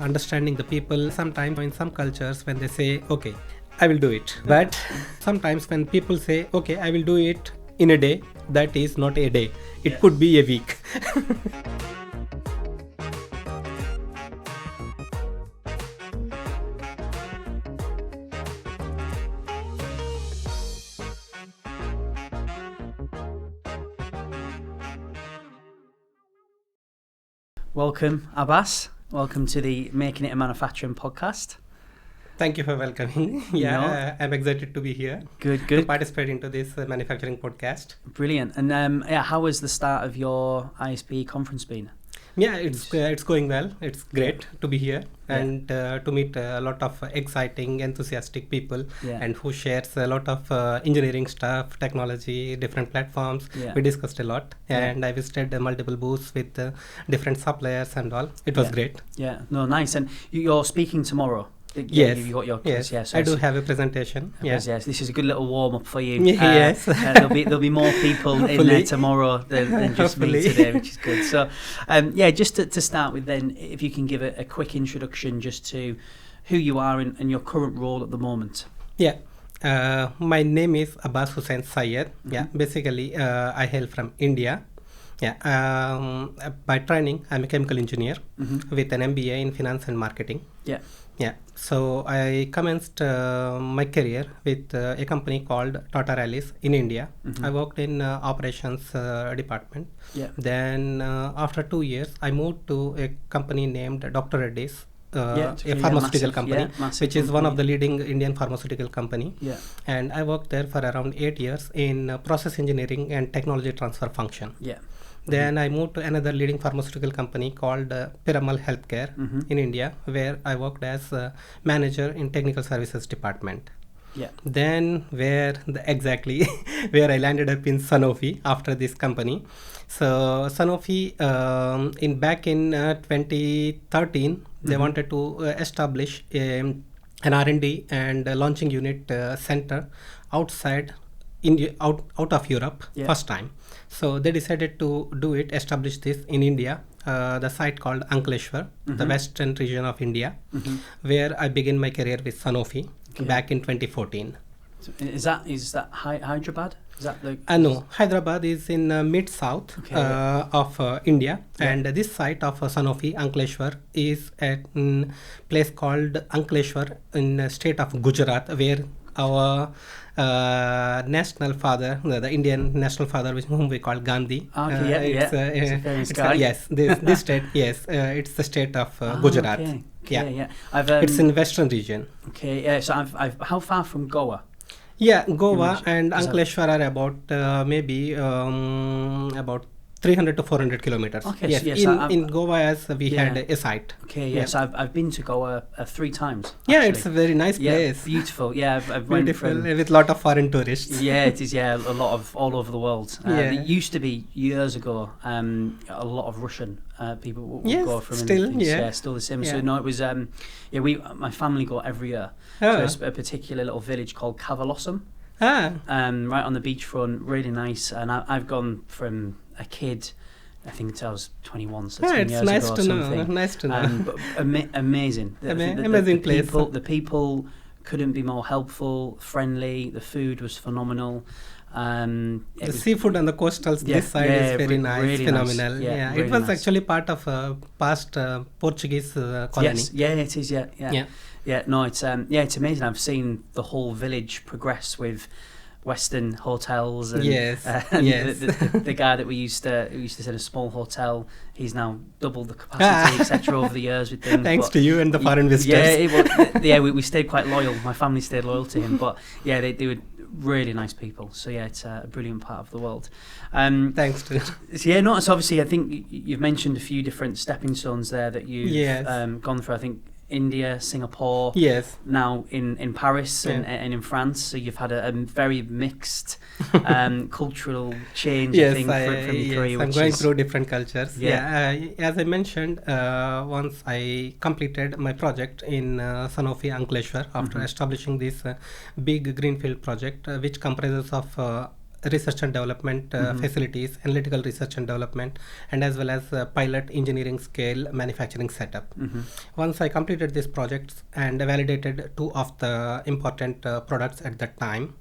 understanding the people. Sometimes in some cultures when they say, okay, I will do it. But sometimes when people say, okay, I will do it in a day, that is not a day. It could be a week. Welcome, Abbas. Welcome to the Making It a Manufacturing podcast. Thank you for welcoming. I'm excited to be here. Good. To participate into this manufacturing podcast. Brilliant. And how has the start of your ISPE conference been? Yeah, it's going well. It's great to be here and to meet a lot of exciting, enthusiastic people and who shares a lot of engineering stuff, technology, different platforms. We discussed a lot and I visited multiple booths with different suppliers and all. It was great. Yeah, no, nice. And you're speaking tomorrow. Yes, you got your so I do have a presentation. Yes, this is a good little warm up for you. Yes, there'll be more people in there tomorrow than just me today, which is good. So, just to start with, then, if you can give a quick introduction just to who you are and your current role at the moment. Yeah, my name is Abbas Hussain Syed. Yeah, basically, I hail from India. Yeah, by training, I'm a chemical engineer with an MBA in finance and marketing. Yeah, so I commenced my career with a company called Tata Rallies in India. I worked in operations department. Then after 2 years, I moved to a company named Dr. Reddy's, a pharmaceutical company, which is one of the leading Indian pharmaceutical company. And I worked there for around 8 years in process engineering and technology transfer function. Then I moved to another leading pharmaceutical company called Piramal Healthcare in India, where I worked as manager in technical services department. Then where I landed up in Sanofi after this company. So Sanofi back in 2013, they wanted to establish an R&D and launching unit center outside India, out of Europe, first time. So they decided to establish this in India, the site called Ankleshwar, the western region of India, where I began my career with Sanofi back in 2014. So is that Hyderabad? Is that no, Hyderabad is in mid-south of India, and this site of Sanofi, Ankleshwar, is at a place called Ankleshwar in the state of Gujarat, where our national father, the Indian national father, whom we call Gandhi. Yes, this state. Yes, it's the state of Gujarat. It's in western region. So how far from Goa? Yeah, Goa and Ankleshwar are about maybe about 300 to 400 kilometers. In Goa, as we had a site. So I've been to Goa 3 times. Yeah, it's a very nice place. Beautiful. Yeah, I've beautiful with a lot of foreign tourists. Yeah, it is. Yeah, a lot of all over the world. It used to be years ago. A lot of Russian people would go from. Still the same. So no, it was. My family go every year. So it's a particular little village called Kavalosam. Right on the beachfront, really nice. And I've gone from a kid, I think until I was 21, so 10 years nice ago or to something. Nice to know. But amazing. Amazing place. The people couldn't be more helpful, friendly. The food was phenomenal. The seafood on the coastals this side is very nice, really phenomenal. Nice. It was actually part of a past Portuguese colony. It is. It's amazing. I've seen the whole village progress with Western hotels and, the guy that we used to send a small hotel, he's now doubled the capacity etc. over the years with things. Thanks to you and the foreign visitors. We stayed quite loyal. My family stayed loyal to him, but they were really nice people. So it's a brilliant part of the world. Thanks to so obviously I think you've mentioned a few different stepping stones there that you've gone through. I think India, Singapore, now in Paris and in France. So you've had a very mixed cultural change, I think, from your career. I'm going through different cultures. As I mentioned, once I completed my project in Sanofi Ankleshwar after establishing this big greenfield project, which comprises of research and development facilities, analytical research and development, and as well as pilot engineering scale manufacturing setup. Once I completed these projects and validated 2 of the important products at that time,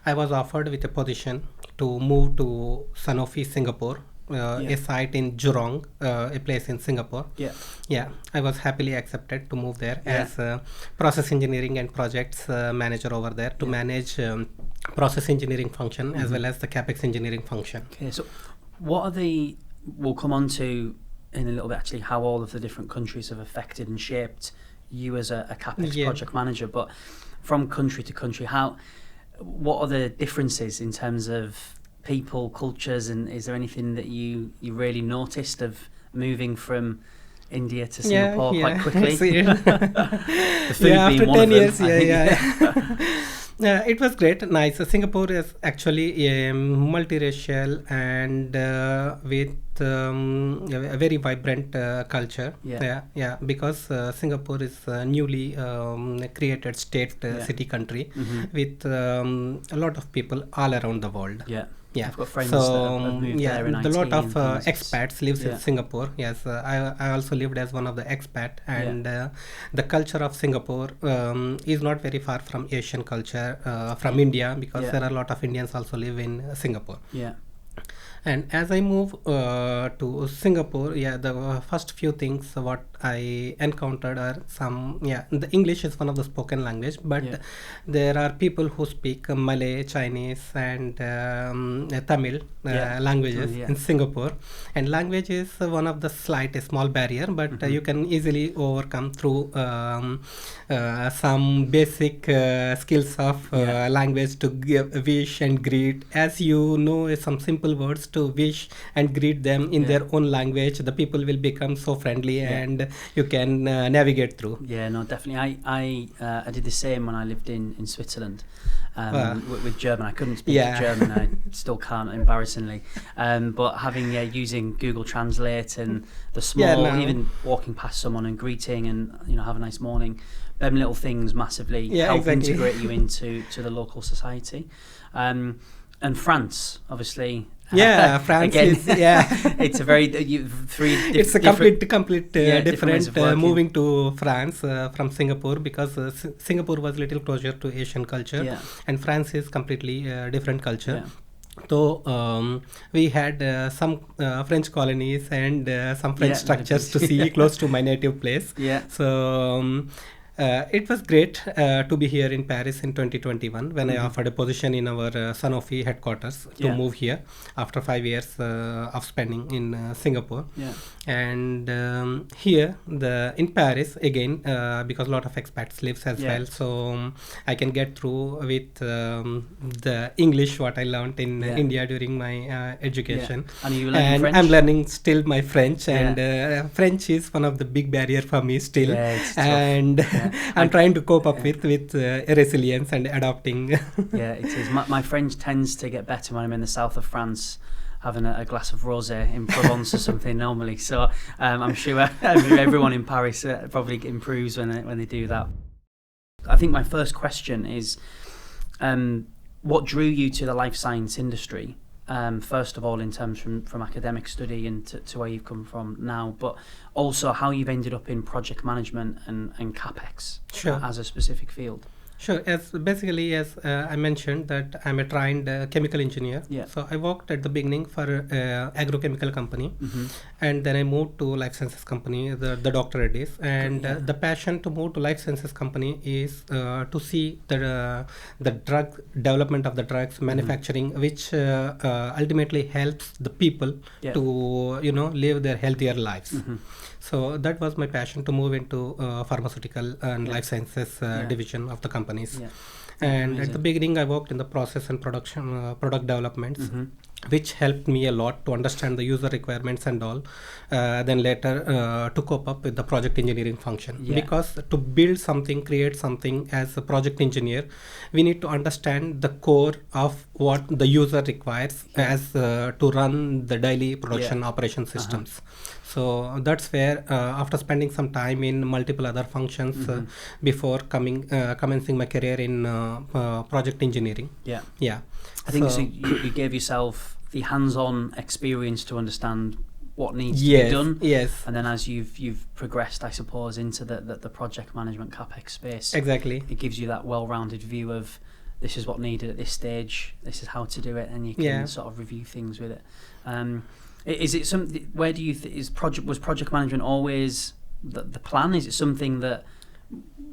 I was offered with a position to move to Sanofi, Singapore, a site in Jurong, a place in Singapore. I was happily accepted to move there as process engineering and projects manager over there to manage process engineering function as well as the CAPEX engineering function. Okay, so what are we'll come on to in a little bit actually how all of the different countries have affected and shaped you as a CAPEX project manager, but from country to country, what are the differences in terms of people, cultures, and is there anything that you really noticed of moving from India to Singapore quite quickly? The food after being 10 years, them, it was great, nice. Singapore is actually a multiracial and with a very vibrant culture. Because Singapore is a newly created state city country with a lot of people all around the world. I've got friends that have moved there in IT. A lot of expats lives in Singapore. I also lived as one of the expat, and the culture of Singapore is not very far from Asian culture from India, because there are a lot of Indians also live in Singapore. And as I move to Singapore, the first few things what I encountered are the English is one of the spoken language, but there are people who speak Malay, Chinese, and Tamil languages in Singapore. And language is one of the small barrier, but you can easily overcome through some basic skills of language to wish and greet. As you know, some simple words to wish and greet them in their own language, the people will become so friendly and you can navigate through. No, definitely. I did the same when I lived in Switzerland with German. I couldn't speak German. I still can't, embarrassingly. But using Google Translate and the small, even walking past someone and greeting and have a nice morning, them little things massively help integrate you into the local society. And France, obviously. France again, is it's a very it's a complete different moving to France from Singapore, because Singapore was a little closer to Asian culture, and France is completely different culture. So we had some French colonies and some French structures to see close to my native place. So it was great to be here in Paris in 2021 when I offered a position in our Sanofi headquarters to move here after 5 years of spending in Singapore. And here in Paris again, because a lot of expats lives as well, so I can get through with the English what I learned in India during my education. And you learning French? I'm learning still my French, and French is one of the big barrier for me still, and I'm trying to cope up with resilience and adapting. It is. My French tends to get better when I'm in the south of France, having a glass of rosé in Provence or something normally. So I'm sure everyone in Paris probably improves when they do that. I think my first question is, what drew you to the life science industry? First of all, in terms from academic study and to where you've come from now, but also how you've ended up in project management and CAPEX as a specific field. Sure. As I mentioned that I'm a trained chemical engineer. So I worked at the beginning for agrochemical company, and then I moved to life sciences company, the doctorate is. And the passion to move to life sciences company is to see the drug development of the drugs, manufacturing, which ultimately helps the people to live their healthier lives. So that was my passion to move into pharmaceutical and life sciences division of the companies. And amazing. At the beginning, I worked in the process and production product developments, which helped me a lot to understand the user requirements and all. Then later to cope up with the project engineering function. Because to build something, create something as a project engineer, we need to understand the core of what the user requires as to run the daily production operation systems. So that's where after spending some time in multiple other functions before commencing my career in project engineering. Yeah. I think so you gave yourself the hands-on experience to understand what needs to be done. Yes. And then as you've progressed, I suppose, into the project management CAPEX space. Exactly. It gives you that well-rounded view of this is what needed at this stage, this is how to do it, and you can sort of review things with it. Is it something? Where do you was project management always the plan? Is it something that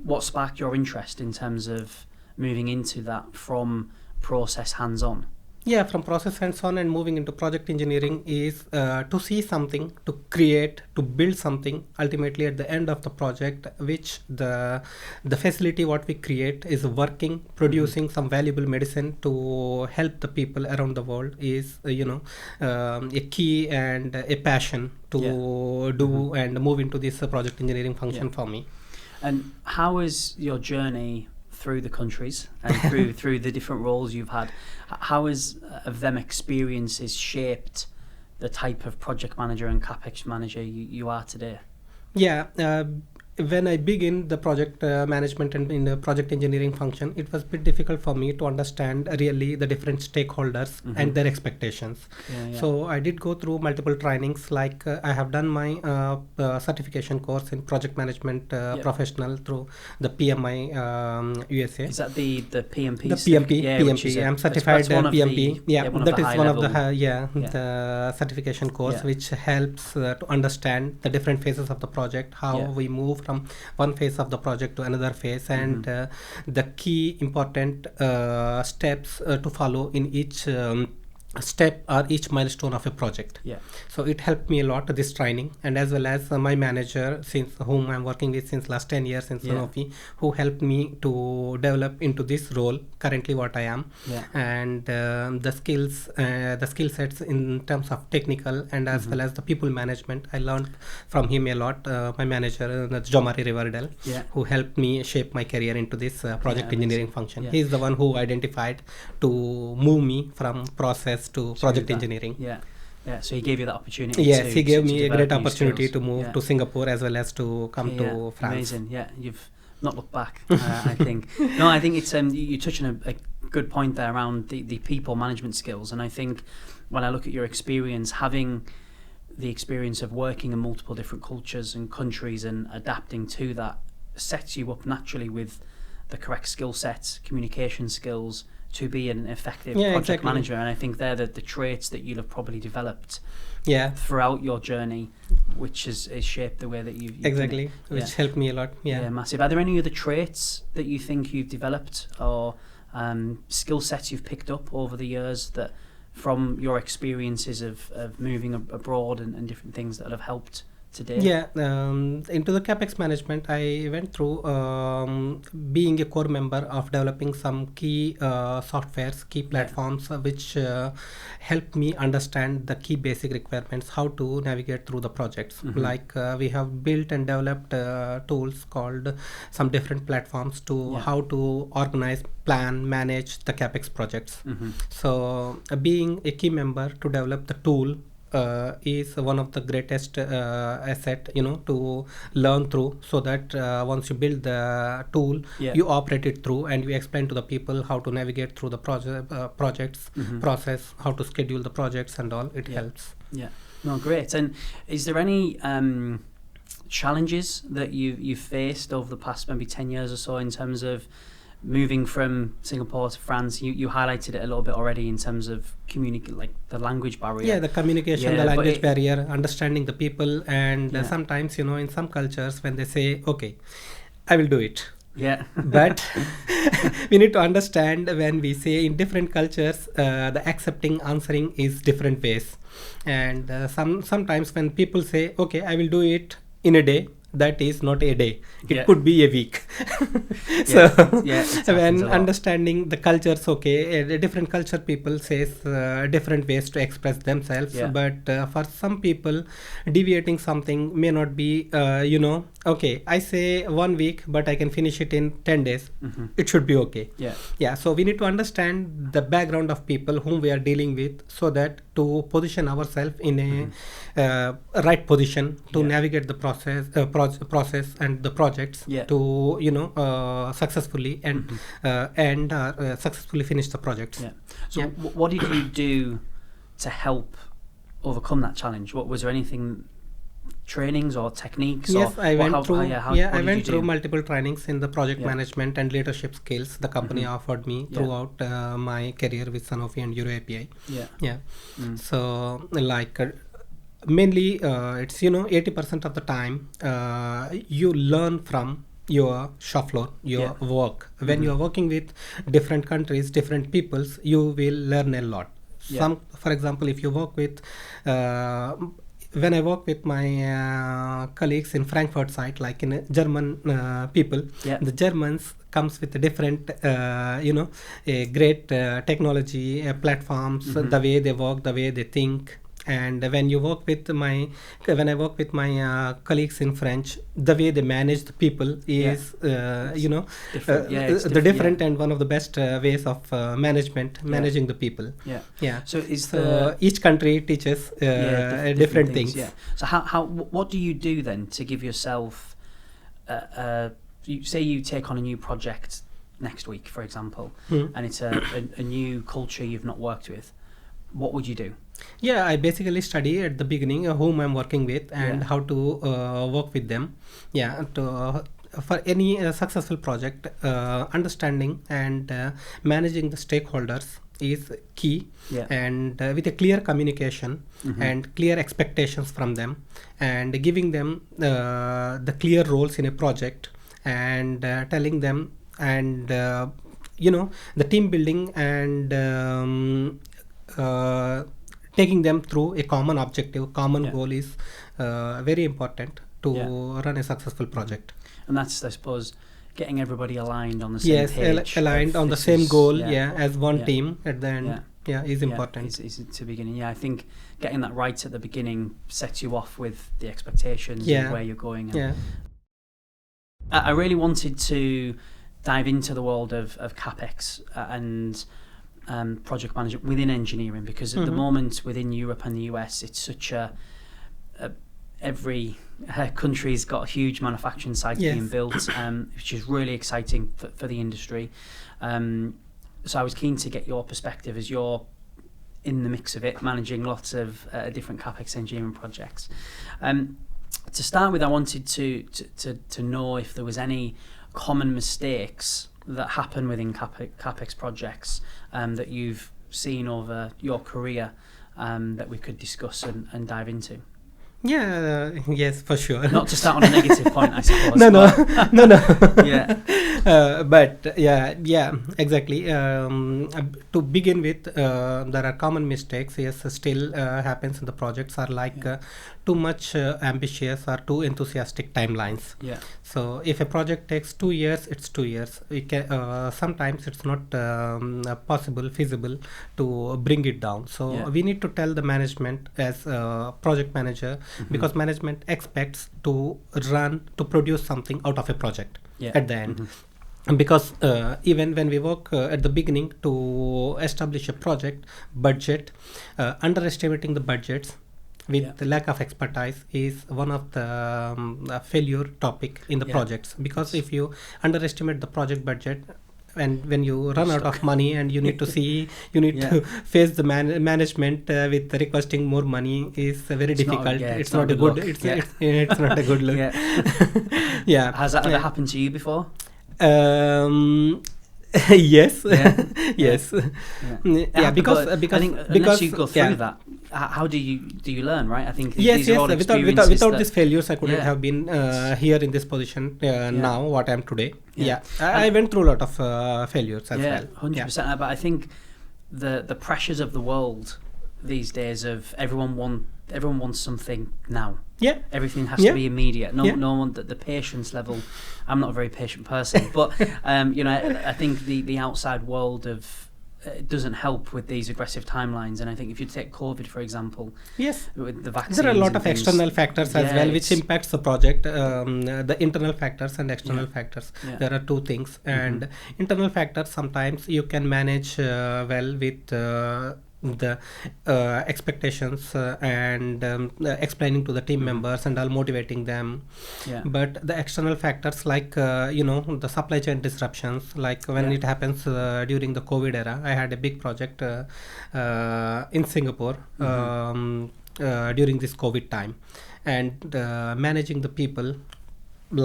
what sparked your interest in terms of moving into that from process hands-on? Yeah, from process hands-on and moving into project engineering is to see something, to create, to build something ultimately at the end of the project, which the facility what we create is working, producing some valuable medicine to help the people around the world is a key and a passion to do and move into this project engineering function for me. And how is your journey through the countries and through the different roles you've had? How have them experiences shaped the type of project manager and CAPEX manager you are today? Yeah, when I begin the project management and in the project engineering function, it was a bit difficult for me to understand really the different stakeholders and their expectations. So I did go through multiple trainings, like I have done my certification course in project management professional through the PMI USA. Is that the PMP? The PMP. I'm certified PMP. That is one of the certification course which helps to understand the different phases of the project, how we move from one phase of the project to another phase, and the key important steps to follow in each step or each milestone of a project. So it helped me a lot, this training, and as well as my manager, since whom I'm working with since last 10 years in Sanofi, who helped me to develop into this role currently what I am, and the skill sets in terms of technical and as well as the people management, I learned from him a lot. My manager, Jomari Riverdale, who helped me shape my career into this project engineering function. He's the one who identified to move me from process to project engineering. So he gave you that opportunity. Yes, he gave me a great opportunity to move to Singapore as well as to come to France. Amazing. You've not looked back. I think I think it's you touch on a good point there around the people management skills, and I think when I look at your experience, having the experience of working in multiple different cultures and countries and adapting to that sets you up naturally with the correct skill sets, communication skills, to be an effective project manager. And I think they're the traits that you'll have probably developed throughout your journey, which has shaped the way that you've which helped me a lot. Massive. Are there any other traits that you think you've developed or skill sets you've picked up over the years that from your experiences of moving abroad and different things that have helped today? Into the CAPEX management, I went through being a core member of developing some key softwares, key platforms, which helped me understand the key basic requirements, how to navigate through the projects. Like we have built and developed tools called some different platforms to how to organize, plan, manage the CAPEX projects. So being a key member to develop the tool is one of the greatest asset to learn through, so that once you build the tool, you operate it through and you explain to the people how to navigate through the projects process, how to schedule the projects and all. It helps. Great. And is there any challenges that you've faced over the past maybe 10 years or so in terms of moving from Singapore to France? You highlighted it a little bit already in terms of like the language barrier. The communication, the language barrier, understanding the people, and sometimes in some cultures when they say, okay, I will do it. But we need to understand when we say in different cultures, the accepting, answering is different ways. And sometimes when people say, okay, I will do it in a day, that is not a day. It could be a week. So when understanding the cultures, different culture people says different ways to express themselves. But for some people, deviating something may not be, I say 1 week, but I can finish it in 10 days. It should be okay. So we need to understand the background of people whom we are dealing with, so that to position ourselves in a right position to navigate the process and the projects to successfully and successfully finish the projects. So what did you do to help overcome that challenge? What was there anything, trainings or techniques? Yes, I went through multiple trainings in the project management and leadership skills the company offered me throughout my career with Sanofi and EUROAPI. So like mainly it's 80% of the time you learn from your shop floor, your work. When you are working with different countries, different peoples, you will learn a lot. For example, if you work with when I work with my colleagues in Frankfurt site, like in German people, the Germans comes with a different, a great technology platforms, the way they work, the way they think. And when I work with my colleagues in French, the way they manage the people is different and one of the best ways of managing the people. So each country teaches different things. So what do you do then to give yourself? You say you take on a new project next week, for example, and it's a new culture you've not worked with. What would you do? I basically study at the beginning whom I'm working with and how to work with them. For any successful project, understanding and managing the stakeholders is key, and with a clear communication and clear expectations from them, and giving them the clear roles in a project, and telling them, and the team building, and taking them through a common objective, common goal is very important to run a successful project. And that's, I suppose, getting everybody aligned on the same page. Aligned on the same goal, as one team at the end. Is important. Is to beginning. I think getting that right at the beginning sets you off with the expectations and where you're going. I really wanted to dive into the world of CAPEX and project management within engineering, because at the moment within Europe and the US, it's such every country's got a huge manufacturing site being built, which is really exciting for the industry. So I was keen to get your perspective as you're in the mix of it, managing lots of different CAPEX engineering projects. To start with, I wanted to know if there was any common mistakes that happen within CAPEX projects that you've seen over your career that we could discuss and dive into. Yes, for sure. Not to start on a negative point, I suppose. No. But exactly. To begin with, there are common mistakes. Still happens in the projects, are like too much ambitious or too enthusiastic timelines. So if a project takes 2 years, it's 2 years. We can sometimes it's not possible, feasible to bring it down. So we need to tell the management as a project manager, because management expects to produce something out of a project at the end. Because even when we work at the beginning to establish a project budget, underestimating the budgets with the lack of expertise is one of the failure topic in the projects. Because if you underestimate the project budget, and when you run out of money and you need to to face the management with requesting more money, is very difficult. It's not a good it's not a good look. Has that ever happened to you before? Yes. Because unless you go through that, how do you learn, right? I think without these failures, I couldn't have been here in this position now what I am today. I went through a lot of failures as well. 100%. But I think the pressures of the world these days of everyone wants something now. Yeah. Everything has to be immediate. No one, the patience level. I'm not a very patient person, but I think the outside world doesn't help with these aggressive timelines. And I think if you take COVID, for example, with the vaccines, there are a lot of external factors as well, which impacts the project. The internal factors and external factors. There are two things, and internal factors sometimes you can manage well with the expectations and explaining to the team members and all, motivating them. But the external factors like the supply chain disruptions, like when it happens during the COVID era. I had a big project in Singapore during this COVID time, and managing the people we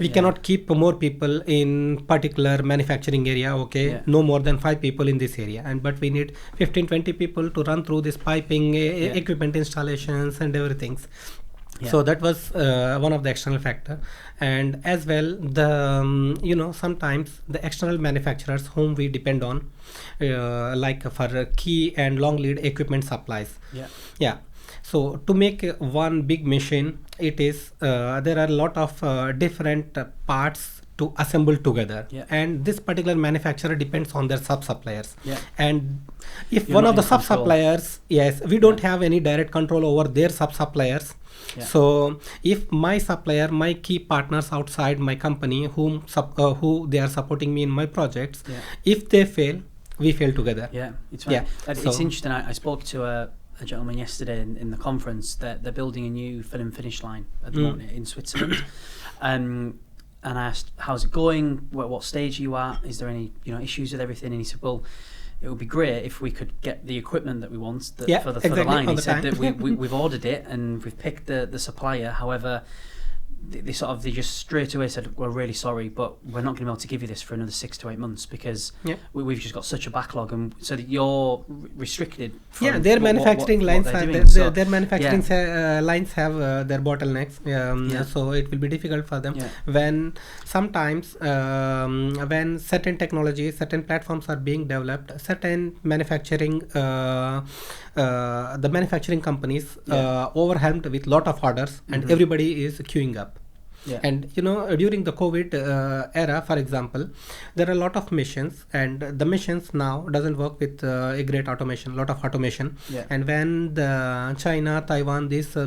cannot keep more people in particular manufacturing area, no more than 5 people in this area, but we need 15-20 people to run through this piping, equipment installations and everything. So that was one of the external factor. And as well, the sometimes the external manufacturers whom we depend on, like for key and long lead equipment supplies. So to make one big machine, it is there are a lot of different parts to assemble together, and this particular manufacturer depends on their sub-suppliers. And if one of the sub-suppliers, we don't have any direct control over their sub-suppliers. So if my supplier, my key partners outside my company, who they are supporting me in my projects, if they fail, we fail together. It's right. It's interesting. I spoke to a gentleman yesterday in the conference that they're building a new fill and finish line at the moment in Switzerland, and I asked, how's it going, what stage are you at, is there any issues with everything, and he said, well, it would be great if we could get the equipment that we want for the line. He said that we've ordered it and we've picked the supplier. However, they just straight away said, we're really sorry, but we're not going to be able to give you this for another 6 to 8 months because we've just got such a backlog, and so that you're restricted from their manufacturing lines their manufacturing lines have their bottlenecks, so it will be difficult for them when sometimes when certain technologies, certain platforms are being developed, certain manufacturing the manufacturing companies overwhelmed with lot of orders, and everybody is queuing up. And during the COVID era, for example, there are a lot of machines, and the machines now doesn't work with a great automation, lot of automation. And when the China, Taiwan, these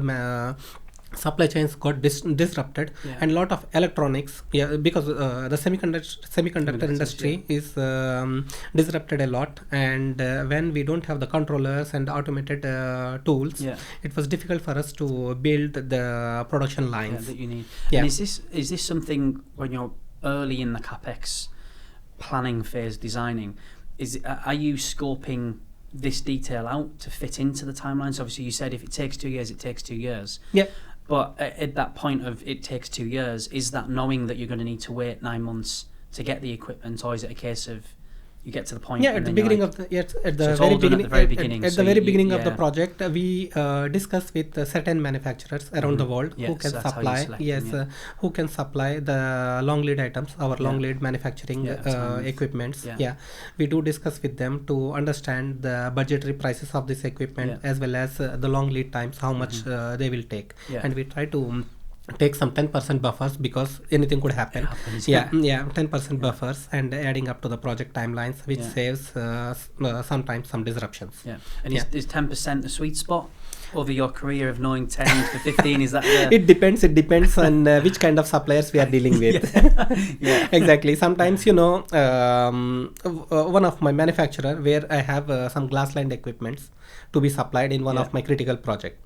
supply chains got disrupted, and a lot of electronics, because the semiconductor industry is disrupted a lot, and when we don't have the controllers and automated tools, it was difficult for us to build the production lines that you need. And is this something when you're early in the CAPEX planning phase, designing, are you scoping this detail out to fit into the timelines? Obviously you said if it takes 2 years, it takes 2 years. But at that point of it takes 2 years, is that knowing that you're going to need to wait 9 months to get the equipment, or is it a case of you get to the point? At the beginning of the very beginning of the project, we discuss with certain manufacturers around the world who can supply who can supply the long lead items, our long lead manufacturing equipments. We do discuss with them to understand the budgetary prices of this equipment as well as the long lead times, how much they will take, and we try to take some 10% buffers because anything could happen. 10% buffers, and adding up to the project timelines, which saves sometimes some disruptions. And is 10% the sweet spot over your career of knowing 10 to 15? Is that it depends on which kind of suppliers we are dealing with. Exactly. Sometimes one of my manufacturer where I have some glass lined equipments to be supplied in one of my critical project.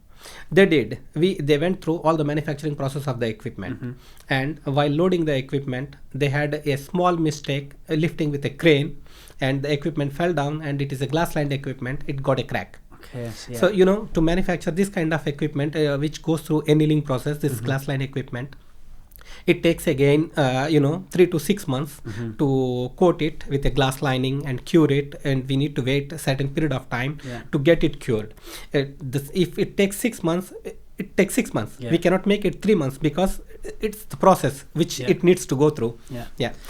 They went through all the manufacturing process of the equipment, and while loading the equipment, they had a small mistake lifting with a crane, and the equipment fell down, and it is a glass lined equipment, it got a crack. So to manufacture this kind of equipment which goes through annealing process, this glass line equipment, it takes again 3 to 6 months to coat it with a glass lining and cure it, and we need to wait a certain period of time to get it cured. If it takes 6 months, it takes 6 months. We cannot make it 3 months because it's the process which it needs to go through.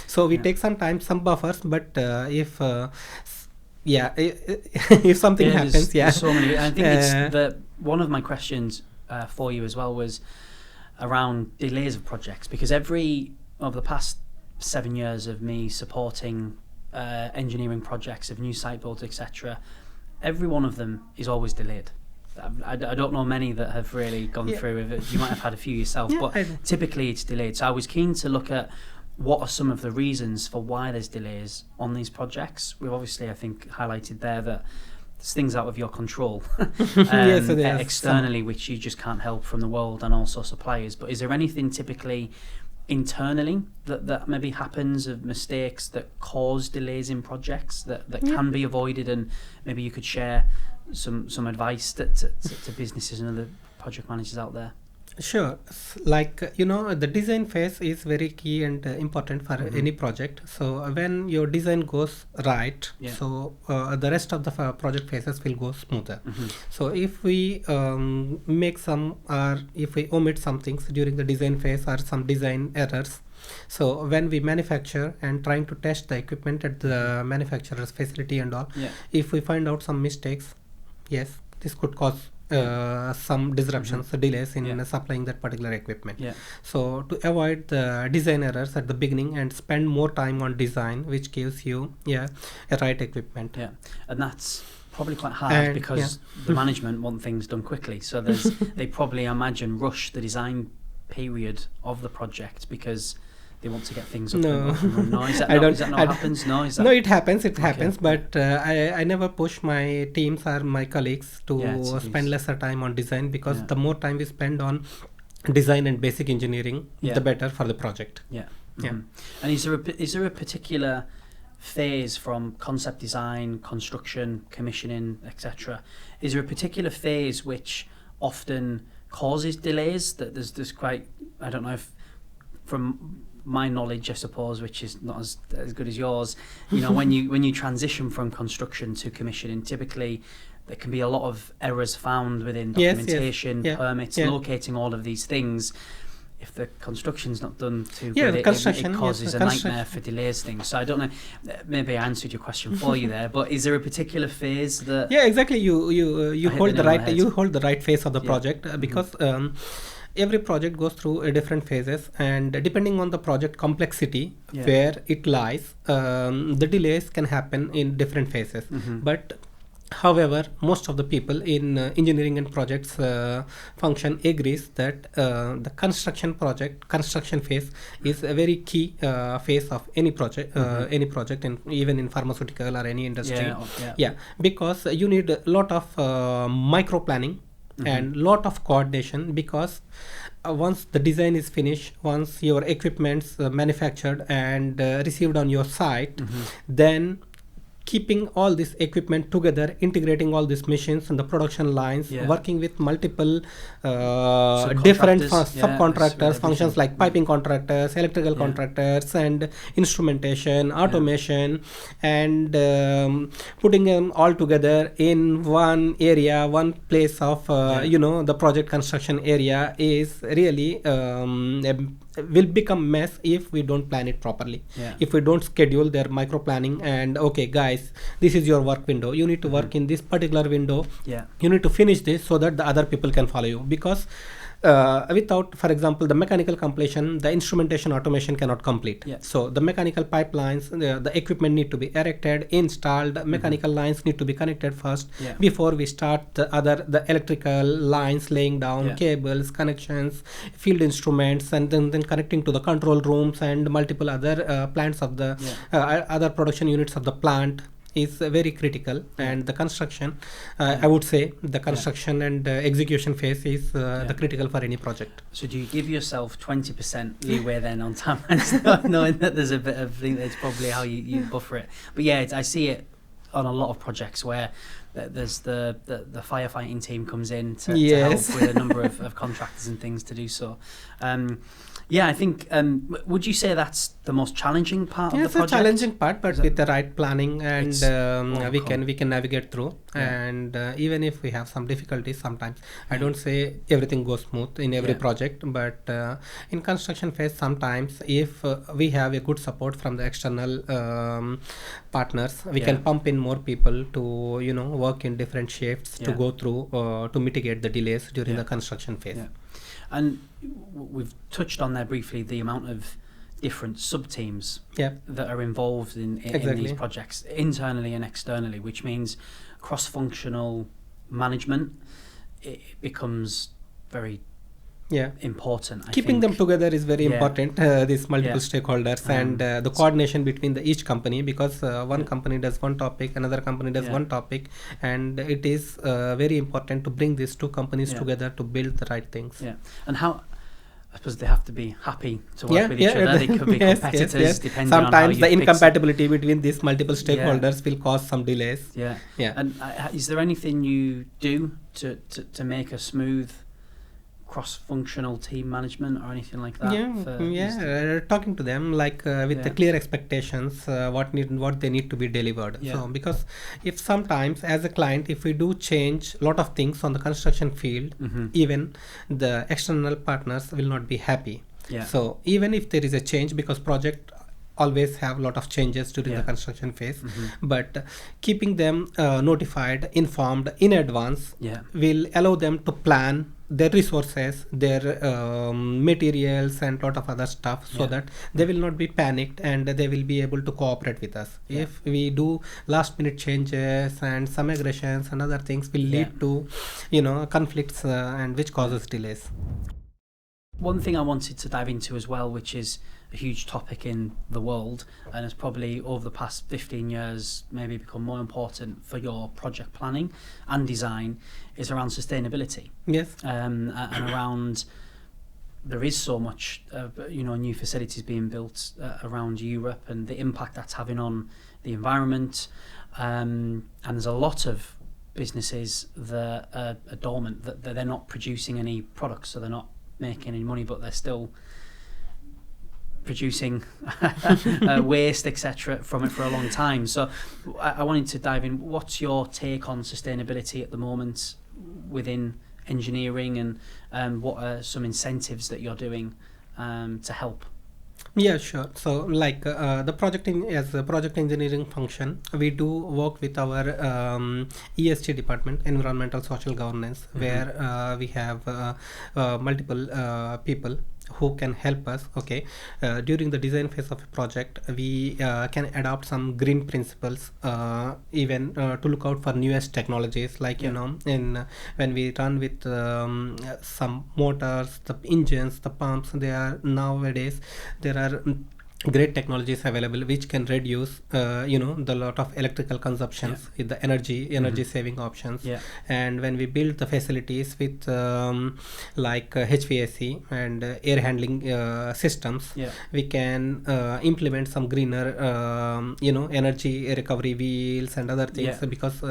So we take some time, some buffers, but if something happens, there's so many. I think it's one of my questions for you as well was around delays of projects, because over the past 7 years of me supporting engineering projects of new site builds, etc., every one of them is always delayed. I don't know many that have really gone through with it. You might have had a few yourself, but typically it's delayed. So I was keen to look at what are some of the reasons for why there's delays on these projects. We've obviously, I think, highlighted there that there's things out of your control externally, which you just can't help from the world and also suppliers. But is there anything typically internally that maybe happens, of mistakes that cause delays in projects that can be avoided, and maybe you could share some advice to businesses and other project managers out there? Sure. Like, the design phase is very key and important for any project. So when your design goes right, so the rest of the project phases will go smoother. So if we make some, or if we omit some things during the design phase or some design errors, so when we manufacture and trying to test the equipment at the manufacturer's facility and all, if we find out some mistakes, yes, this could cause some disruptions, delays in supplying that particular equipment. So to avoid the design errors at the beginning and spend more time on design, which gives you a right equipment. And that's probably quite hard, because the management want things done quickly. So they probably, imagine, rush the design period of the project because they want to get things up and running. No, is that not happens? No, it happens. But I never push my teams or my colleagues to spend lesser time on design, because the more time we spend on design and basic engineering, the better for the project. And is there a particular phase from concept design, construction, commissioning, etc.? Is there a particular phase which often causes delays? That there's quite, I don't know if, from my knowledge, I suppose, which is not as good as yours, when you transition from construction to commissioning, typically there can be a lot of errors found within documentation, permits, locating all of these things. If the construction's not done too good, it causes a nightmare for delays things. So I don't know, maybe I answered your question for you there, but is there a particular phase that... Yeah, exactly. You hold the right phase of the project, because every project goes through different phases, and depending on the project complexity where it lies, the delays can happen in different phases. But however, most of the people in engineering and projects function agrees that the construction phase is a very key phase of any project, and even in pharmaceutical or any industry. Because you need a lot of micro planning and lot of coordination, because once the design is finished, once your equipment's manufactured and received on your site, then keeping all this equipment together, integrating all these machines and the production lines, working with multiple different subcontractors, functions like piping contractors, electrical contractors, and instrumentation, automation, and putting them all together in one area, one place of the project construction area is really will become mess if we don't plan it properly. If we don't schedule their micro planning, and okay guys, this is your work window, you need to work in this particular window, you need to finish this so that the other people can follow you, because without, for example, the mechanical completion, the instrumentation automation cannot complete. So the mechanical pipelines, the equipment need to be erected, installed, mechanical lines need to be connected first before we start the electrical lines, laying down cables, connections, field instruments, and then connecting to the control rooms and multiple other plants of the other production units of the plant is very critical. And the construction, I would say the construction and execution phase is the critical for any project. So do you give yourself 20% leeway then on time, knowing that there's a bit of thing, that's probably how you buffer it? But I see it on a lot of projects where there's the firefighting team comes in to help with a number of contractors and things to do so. Yeah, I think, would you say that's the most challenging part of the project? It's a challenging part, but with the right planning and we can navigate through. Yeah. And even if we have some difficulties sometimes, I don't say everything goes smooth in every project, but in construction phase sometimes if we have a good support from the external partners, we can pump in more people to, you know, work in different shifts to go through to mitigate the delays during the construction phase. Yeah. And we've touched on there briefly the amount of different sub-teams that are involved in these projects, internally and externally, which means cross-functional management, it becomes very important. Keeping them together is very important, these multiple stakeholders and the coordination between each company, because one company does one topic, another company does one topic, and it is very important to bring these two companies together to build the right things. And how, I suppose they have to be happy to work with each other. They could be competitors depending on how sometimes the incompatibility between these multiple stakeholders will cause some delays. And is there anything you do to make a smooth cross-functional team management or anything like that? Talking to them like with the clear expectations, what they need to be delivered. So because if sometimes as a client, if we do change a lot of things on the construction field, even the external partners will not be happy. So even if there is a change, because project always have a lot of changes during the construction phase, but keeping them notified, informed in advance will allow them to plan their resources, their materials and lot of other stuff, so that they will not be panicked and they will be able to cooperate with us. If we do last minute changes and some aggressions and other things will lead to, you know, conflicts and which causes delays. One thing I wanted to dive into as well, which is a huge topic in the world and has probably over the past 15 years maybe become more important for your project planning and design, is around sustainability. And around, there is so much new facilities being built around Europe and the impact that's having on the environment, and there's a lot of businesses that are dormant, that they're not producing any products, so they're not making any money, but they're still producing waste, etc., from it for a long time. So I wanted to dive in. What's your take on sustainability at the moment within engineering, and what are some incentives that you're doing to help? Sure. So like the as a project engineering function, we do work with our ESG department, environmental social governance, where we have multiple people who can help us. During the design phase of a project, we can adopt some green principles, even to look out for newest technologies, like you know, when we run with some motors, the engines, the pumps, nowadays there are great technologies available which can reduce the lot of electrical consumptions with the energy saving options. And when we build the facilities with like HVAC and air handling systems, we can implement some greener energy recovery wheels and other things, because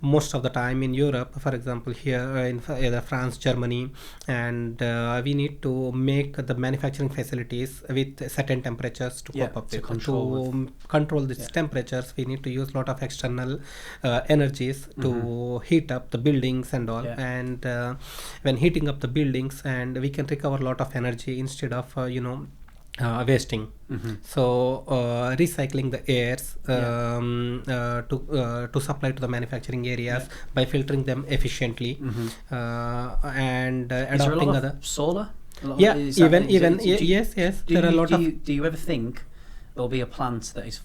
most of the time in Europe, for example here in either France, Germany, and we need to make the manufacturing facilities with certain temperatures to cope up with. To control these temperatures, we need to use a lot of external energies to heat up the buildings and all. And when heating up the buildings, and we can recover a lot of energy instead of wasting. So recycling the airs to supply to the manufacturing areas by filtering them efficiently, and adopting other solar. Yes. There are a lot of. Do you ever think there'll be a plant that is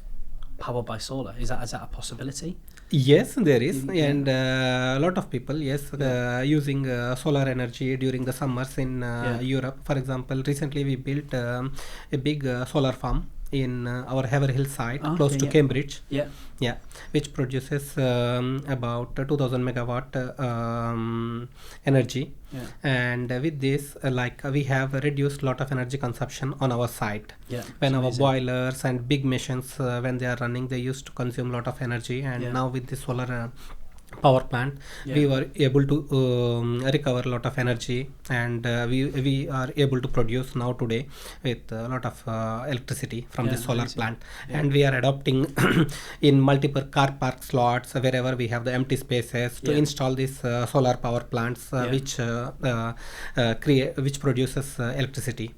powered by solar? Is that a possibility? Yes, there is, and a lot of people using solar energy during the summers in Europe. For example, recently we built a big solar farm in our Haverhill site close to Cambridge, which produces about 2000 megawatt energy. And with this, we have reduced a lot of energy consumption on our site. When our boilers and big machines, when they are running, they used to consume a lot of energy, and now with the solar power plant, we were able to recover a lot of energy, and we are able to produce now today with a lot of electricity from the solar plant. And we are adopting in multiple car park slots wherever we have the empty spaces to install these solar power plants which produces electricity.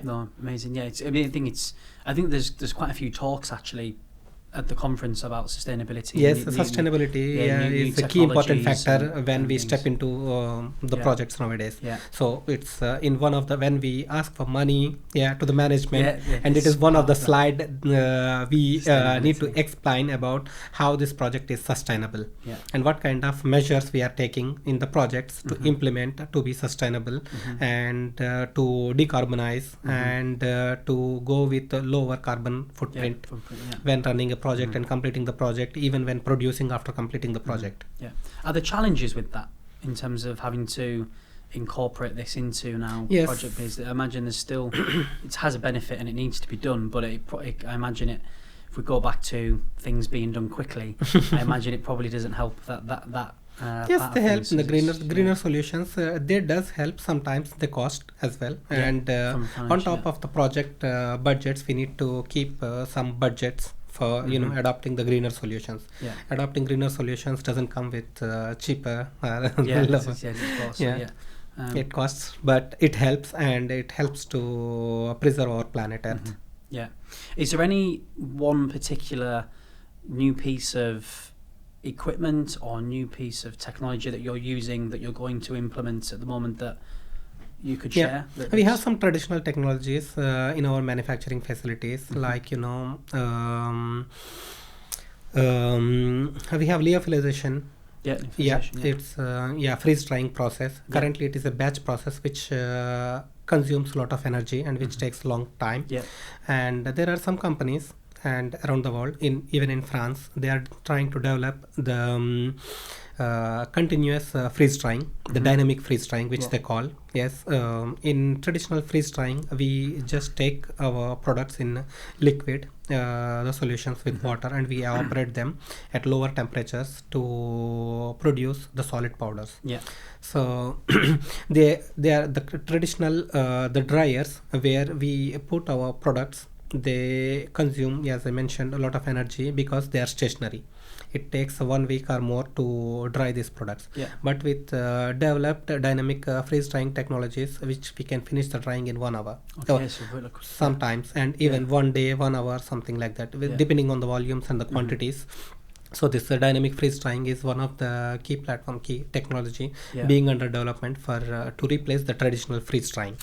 No, amazing. I think there's quite a few talks actually at the conference about sustainability. Yes, sustainability is a key important factor when we step into the projects nowadays. So it's in one of the, when we ask for money to the management, and it is one of the slide we need to explain about how this project is sustainable and what kind of measures we are taking in the projects to implement to be sustainable and to decarbonize and to go with a lower carbon footprint when running a project and completing the project, even when producing after completing the project. Are there challenges with that in terms of having to incorporate this into now project based? I imagine there's still it has a benefit and it needs to be done, but I imagine if we go back to things being done quickly, I imagine it probably doesn't help that yes, they help. The greener solutions, they does help. Sometimes they cost as well, and on top of the project budgets, we need to keep some budgets for adopting the greener solutions. Adopting greener solutions doesn't come with cheaper it costs, but it helps, and it helps to preserve our planet Earth. Is there any one particular new piece of equipment or new piece of technology that you're using, that you're going to implement at the moment, that you could share? We have some traditional technologies in our manufacturing facilities, like we have lyophilization. It's freeze drying process. Currently it is a batch process which consumes a lot of energy and which takes long time. And there are some companies and around the world, even in France, they are trying to develop the continuous freeze drying, the dynamic freeze drying, which they call. In traditional freeze drying, we just take our products in liquid, the solutions with water, and we evaporate them at lower temperatures to produce the solid powders. So they are the traditional the dryers where we put our products. They consume, as I mentioned, a lot of energy because they are stationary. It takes 1 week or more to dry these products. But with developed dynamic freeze drying technologies, which we can finish the drying in 1 hour. Sometimes, and even 1 day, 1 hour, something like that, depending on the volumes and the quantities. So this dynamic freeze drying is one of the key technology being under development for to replace the traditional freeze drying.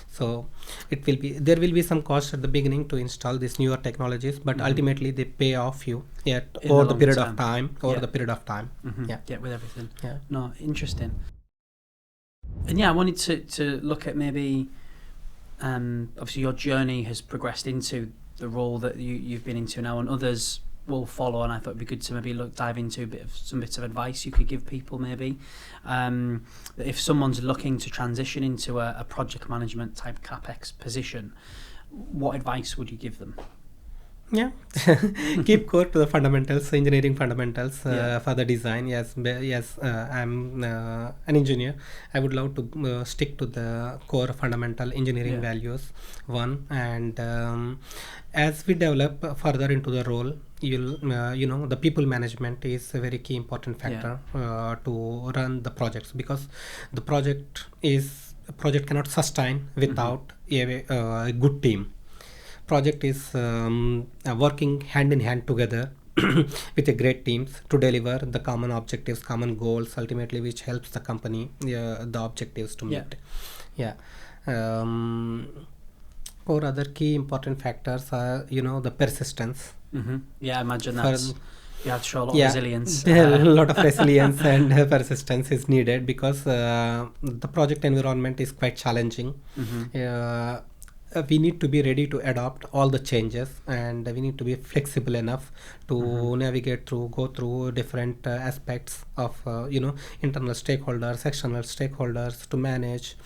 So there will be some cost at the beginning to install these newer technologies, but ultimately they pay off you over the period of time. With everything. No, interesting. And I wanted to look at maybe obviously your journey has progressed into the role that you've been into now, and others will follow, and I thought it'd be good to maybe dive into some bits of advice you could give people, maybe if someone's looking to transition into a project management type CAPEX position, what advice would you give them? Keep core to the fundamentals, engineering fundamentals for the design. I'm an engineer. I would love to stick to the core fundamental engineering values, and as we develop further into the role, the people management is a very key important factor to run the projects, because the project cannot sustain without a good team. Project is working hand in hand together with a great teams to deliver the common objectives, common goals, ultimately, which helps the company the objectives to meet. Four other key important factors are the persistence. I imagine that's you have to show a lot of resilience. A lot of resilience and persistence is needed, because the project environment is quite challenging. We need to be ready to adopt all the changes, and we need to be flexible enough to go through different aspects of internal stakeholders, external stakeholders to manage,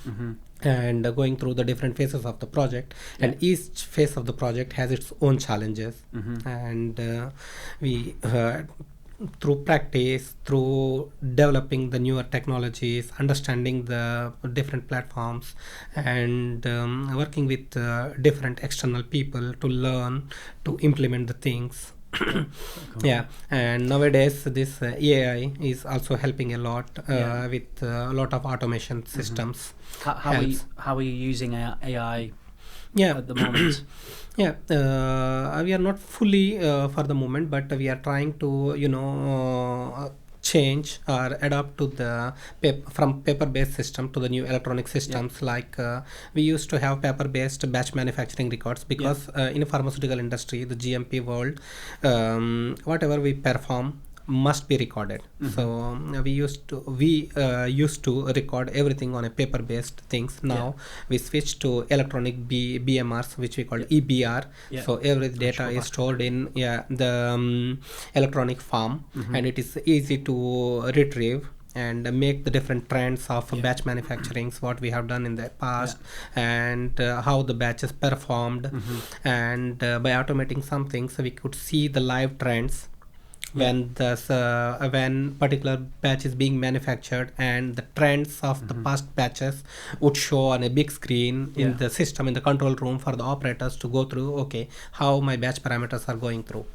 and going through the different phases of the project. And each phase of the project has its own challenges, and we through practice, through developing the newer technologies, understanding the different platforms, and working with different external people to learn, to implement the things. Cool. Yeah, and nowadays this AI is also helping a lot with a lot of automation systems. How are you using AI at the moment? Yeah, we are not fully for the moment, but we are trying to change or adapt to the from paper-based system to the new electronic systems. Like we used to have paper-based batch manufacturing records, because in the pharmaceutical industry, the GMP world, whatever we perform must be recorded. So we used to record everything on a paper-based things. Now we switched to electronic BMRs, which we call EBR. So every data is stored in the electronic form, and it is easy to retrieve and make the different trends of batch manufacturings, what we have done in the past, and how the batches performed. And by automating some things, we could see the live trends when particular batch is being manufactured, and the trends of the past batches would show on a big screen in the system, in the control room, for the operators to go through, okay, how my batch parameters are going through.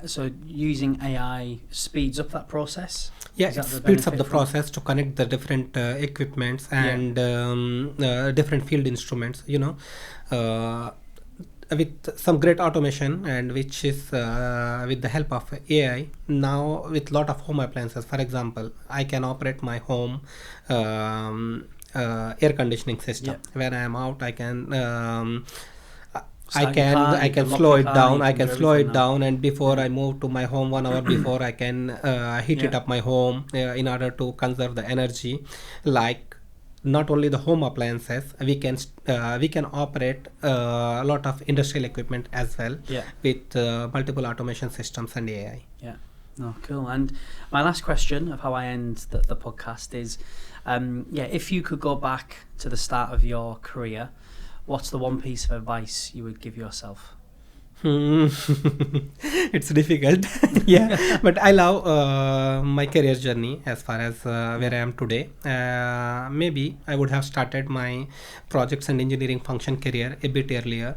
So using AI speeds up that process? It speeds up the process to connect the different equipments and different field instruments, with some great automation, and which is with the help of AI. Now with lot of home appliances, for example, I can operate my home air conditioning system. When I am out, I can slow it down. I can slow it down, and before I move to my home, 1 hour before, I can heat it up my home in order to conserve the energy. Like, not only the home appliances, we can operate a lot of industrial equipment as well with multiple automation systems and AI. Cool. And my last question of how I end the podcast is, if you could go back to the start of your career, what's the one piece of advice you would give yourself? It's difficult. But I love my career journey as far as where I am today. Maybe I would have started my projects and engineering function career a bit earlier.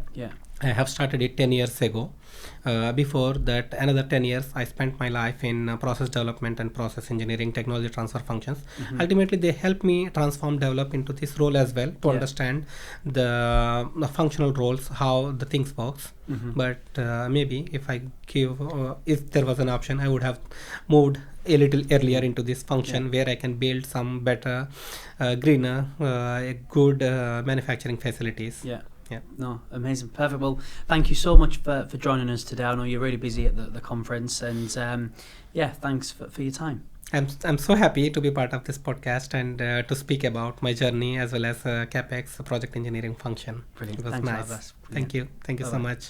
I have started it 10 years ago. Before that, another 10 years I spent my life in process development and process engineering, technology transfer functions. Ultimately, they help me develop into this role as well, to understand the functional roles, how the things works. But maybe if there was an option, I would have moved a little earlier into this function, where I can build some better, greener, good manufacturing facilities. No, amazing, perfect. Well, thank you so much for joining us today. I know you're really busy at the conference, and thanks for your time. I'm so happy to be part of this podcast and to speak about my journey as well as CAPEX project engineering function. Brilliant. It was Thanks, nice. Abbas. Thank you so much.